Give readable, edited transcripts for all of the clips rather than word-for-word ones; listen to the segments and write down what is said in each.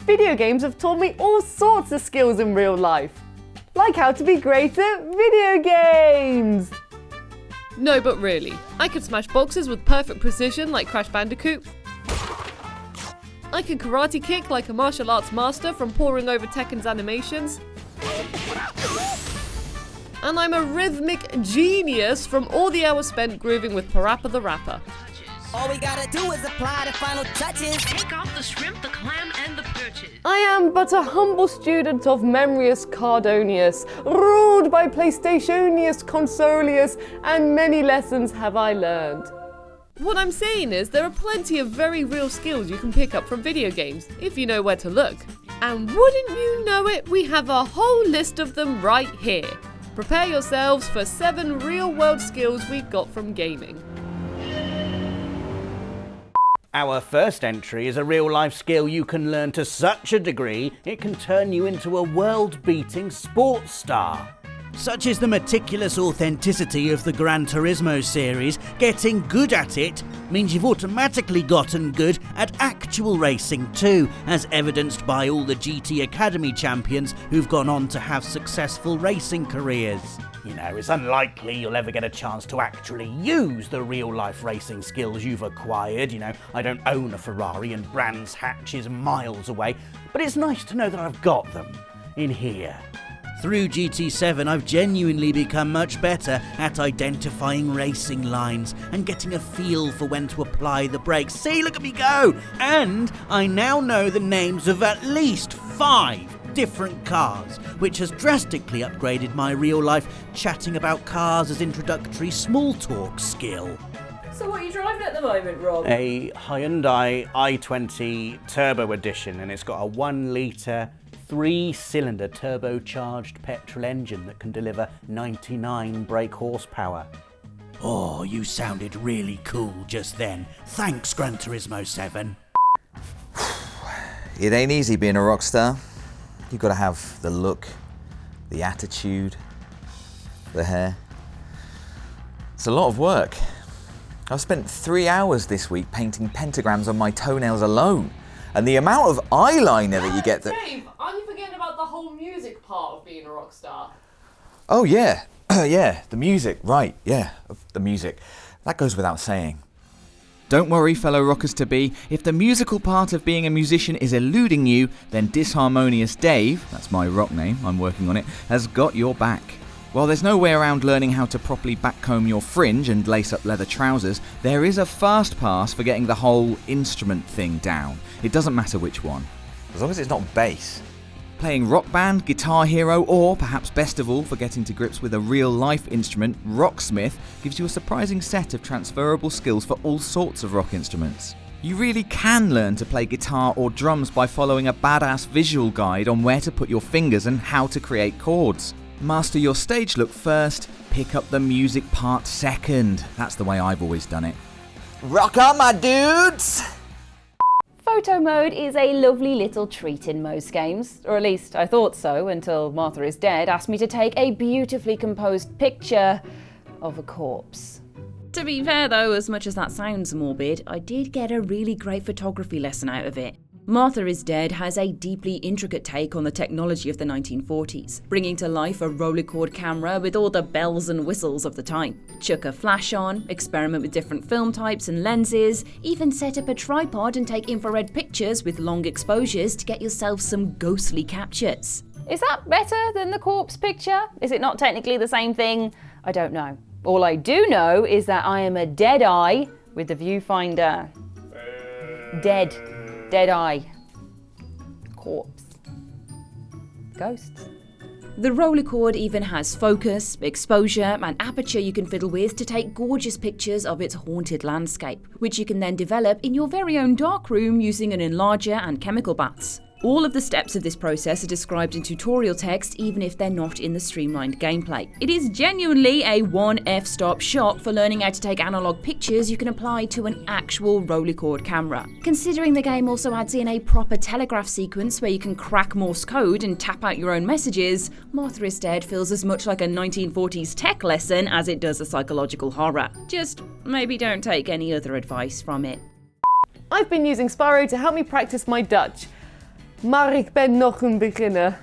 Video games have taught me all sorts of skills in real life, like how to be great at video games. No, but really, I can smash boxes with perfect precision like Crash Bandicoot. I can karate kick like a martial arts master from poring over Tekken's animations. And I'm a rhythmic genius from all the hours spent grooving with Parappa the Rapper. All we gotta do is apply the final touches. Take off the shrimp, the clam, and the perches. I am but a humble student of Memrius Cardonius, ruled by PlayStationius Consolius, and many lessons have I learned. What I'm saying is there are plenty of very real skills you can pick up from video games, if you know where to look. And wouldn't you know it, we have a whole list of them right here. Prepare yourselves for 7 real-world skills we got from gaming. Our first entry is a real-life skill you can learn to such a degree it can turn you into a world-beating sports star. Such is the meticulous authenticity of the Gran Turismo series, getting good at it means you've automatically gotten good at actual racing too, as evidenced by all the GT Academy champions who've gone on to have successful racing careers. You know, it's unlikely you'll ever get a chance to actually use the real-life racing skills you've acquired. You know, I don't own a Ferrari and Brands Hatch is miles away, but it's nice to know that I've got them in here. Through GT7, I've genuinely become much better at identifying racing lines and getting a feel for when to apply the brakes. See, look at me go! And I now know the names of at least 5 different cars, which has drastically upgraded my real-life chatting about cars as introductory small talk skill. So what are you driving at the moment, Rob? A Hyundai i20 Turbo Edition, and it's got a 1-litre 3-cylinder turbocharged petrol engine that can deliver 99 brake horsepower. Oh, you sounded really cool just then. Thanks, Gran Turismo 7. It ain't easy being a rock star. You've got to have the look, the attitude, the hair. It's a lot of work. I've spent 3 hours this week painting pentagrams on my toenails alone. And the amount of eyeliner that you get... Dave, aren't you forgetting about the whole music part of being a rock star? Oh, yeah. Yeah, the music. Right, yeah, the music. That goes without saying. Don't worry, fellow rockers-to-be. If the musical part of being a musician is eluding you, then Disharmonious Dave, that's my rock name, I'm working on it, has got your back. While there's no way around learning how to properly backcomb your fringe and lace up leather trousers, there is a fast pass for getting the whole instrument thing down. It doesn't matter which one. As long as it's not bass. Playing Rock Band, Guitar Hero, or perhaps best of all for getting to grips with a real-life instrument, Rocksmith gives you a surprising set of transferable skills for all sorts of rock instruments. You really can learn to play guitar or drums by following a badass visual guide on where to put your fingers and how to create chords. Master your stage look first, pick up the music part second. That's the way I've always done it. Rock on, my dudes! Photo mode is a lovely little treat in most games, or at least I thought so until Martha is Dead asked me to take a beautifully composed picture of a corpse. To be fair though, as much as that sounds morbid, I did get a really great photography lesson out of it. Martha is Dead has a deeply intricate take on the technology of the 1940s, bringing to life a rollercord camera with all the bells and whistles of the time. Chuck a flash on, experiment with different film types and lenses, even set up a tripod and take infrared pictures with long exposures to get yourself some ghostly captures. Is that better than the corpse picture? Is it not technically the same thing? I don't know. All I do know is that I am a dead eye with the viewfinder. Dead. Dead eye. Corpse. Ghosts. The rollercord even has focus, exposure and aperture you can fiddle with to take gorgeous pictures of its haunted landscape, which you can then develop in your very own darkroom using an enlarger and chemical baths. All of the steps of this process are described in tutorial text even if they're not in the streamlined gameplay. It is genuinely a one f-stop shop for learning how to take analog pictures you can apply to an actual rollercord camera. Considering the game also adds in a proper telegraph sequence where you can crack Morse code and tap out your own messages, Martha is Dead feels as much like a 1940s tech lesson as it does a psychological horror. Just maybe don't take any other advice from it. I've been using Spyro to help me practice my Dutch. Maar ik ben nog een beginner.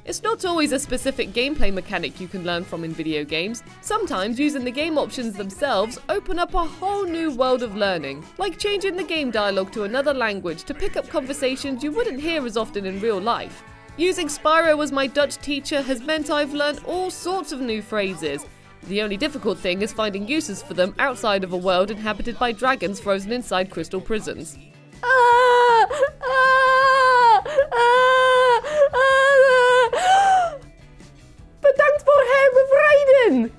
It's not always a specific gameplay mechanic you can learn from in video games. Sometimes using the game options themselves open up a whole new world of learning, like changing the game dialogue to another language to pick up conversations you wouldn't hear as often in real life. Using Spyro as my Dutch teacher has meant I've learned all sorts of new phrases. The only difficult thing is finding uses for them outside of a world inhabited by dragons frozen inside crystal prisons. Bedankt voor herbevrijden!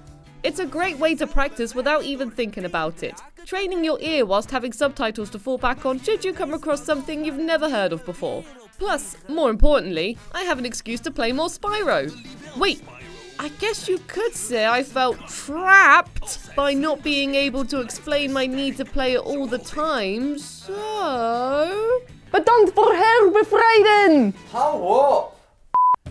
It's a great way to practice without even thinking about it. Training your ear whilst having subtitles to fall back on should you come across something you've never heard of before. Plus, more importantly, I have an excuse to play more Spyro. Wait, I guess you could say I felt trapped by not being able to explain my need to play it all the time, so... Bedankt voor herbevrijden!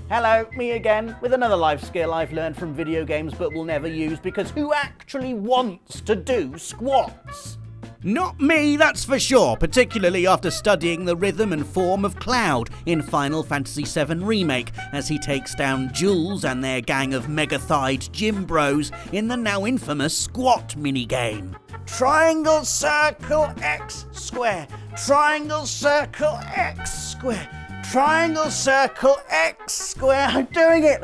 Hello, me again, with another life skill I've learned from video games but will never use because who actually wants to do squats? Not me, that's for sure, particularly after studying the rhythm and form of Cloud in Final Fantasy VII Remake as he takes down Jules and their gang of mega-thighed gym bros in the now infamous squat minigame. Triangle, circle, X, square. Triangle, circle, X, square. Triangle, circle, X, square. I'm doing it.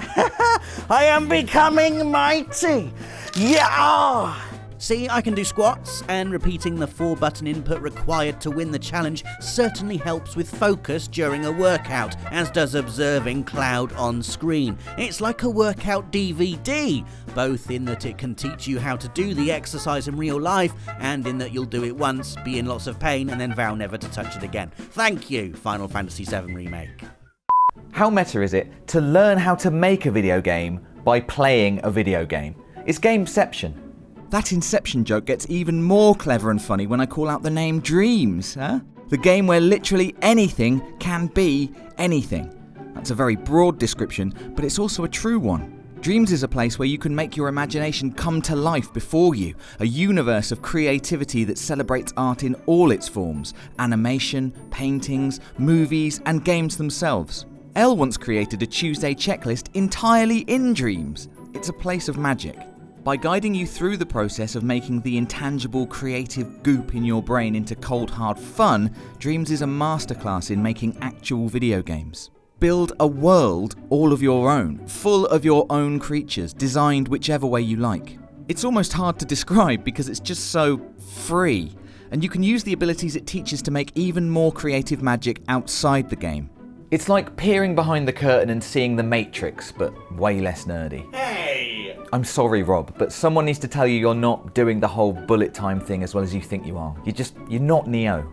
I am becoming mighty. Yeah! See, I can do squats, and repeating the 4-button input required to win the challenge certainly helps with focus during a workout, as does observing Cloud on screen. It's like a workout DVD, both in that it can teach you how to do the exercise in real life, and in that you'll do it once, be in lots of pain, and then vow never to touch it again. Thank you, Final Fantasy VII Remake. How meta is it to learn how to make a video game by playing a video game? It's gameception. That Inception joke gets even more clever and funny when I call out the name Dreams, huh? The game where literally anything can be anything. That's a very broad description, but it's also a true one. Dreams is a place where you can make your imagination come to life before you, a universe of creativity that celebrates art in all its forms, animation, paintings, movies, and games themselves. Elle once created a Tuesday checklist entirely in Dreams. It's a place of magic. By guiding you through the process of making the intangible creative goop in your brain into cold hard fun, Dreams is a masterclass in making actual video games. Build a world all of your own, full of your own creatures, designed whichever way you like. It's almost hard to describe because it's just so free, and you can use the abilities it teaches to make even more creative magic outside the game. It's like peering behind the curtain and seeing the Matrix, but way less nerdy. Hey! I'm sorry, Rob, but someone needs to tell you you're not doing the whole bullet time thing as well as you think you are. You're not Neo.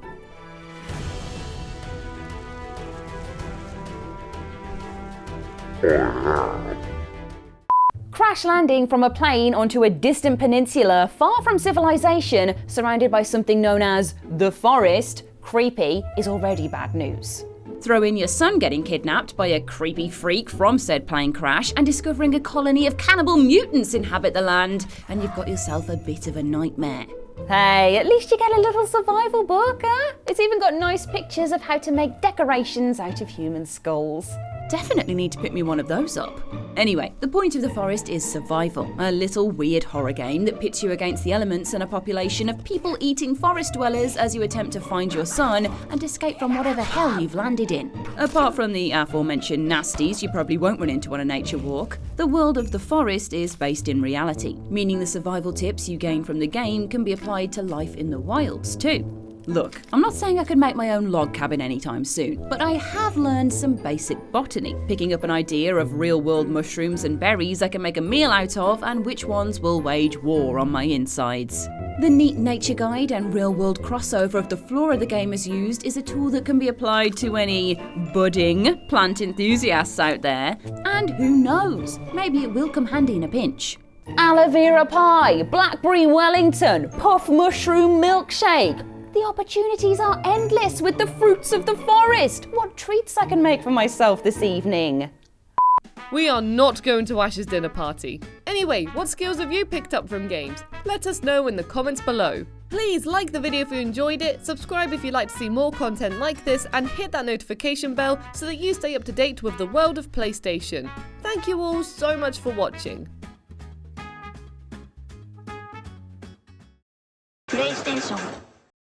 Crash landing from a plane onto a distant peninsula far from civilization, surrounded by something known as the forest, creepy, is already bad news. Throw in your son getting kidnapped by a creepy freak from said plane crash and discovering a colony of cannibal mutants inhabit the land, and you've got yourself a bit of a nightmare. Hey, at least you get a little survival book, huh? It's even got nice pictures of how to make decorations out of human skulls. Definitely need to pick me one of those up. Anyway, the point of The Forest is survival, a little weird horror game that pits you against the elements and a population of people-eating forest dwellers as you attempt to find your son and escape from whatever hell you've landed in. Apart from the aforementioned nasties you probably won't run into on a nature walk, the world of The Forest is based in reality, meaning the survival tips you gain from the game can be applied to life in the wilds too. Look, I'm not saying I could make my own log cabin anytime soon, but I have learned some basic botany, picking up an idea of real-world mushrooms and berries I can make a meal out of and which ones will wage war on my insides. The neat nature guide and real-world crossover of the flora the game has used is a tool that can be applied to any budding plant enthusiasts out there, and who knows, maybe it will come handy in a pinch. Aloe vera pie, blackberry Wellington, puff mushroom milkshake. The opportunities are endless with the fruits of the forest. What treats I can make for myself this evening. We are not going to Ash's dinner party. Anyway, what skills have you picked up from games? Let us know in the comments below. Please like the video if you enjoyed it, subscribe if you'd like to see more content like this, and hit that notification bell so that you stay up to date with the world of PlayStation. Thank you all so much for watching. PlayStation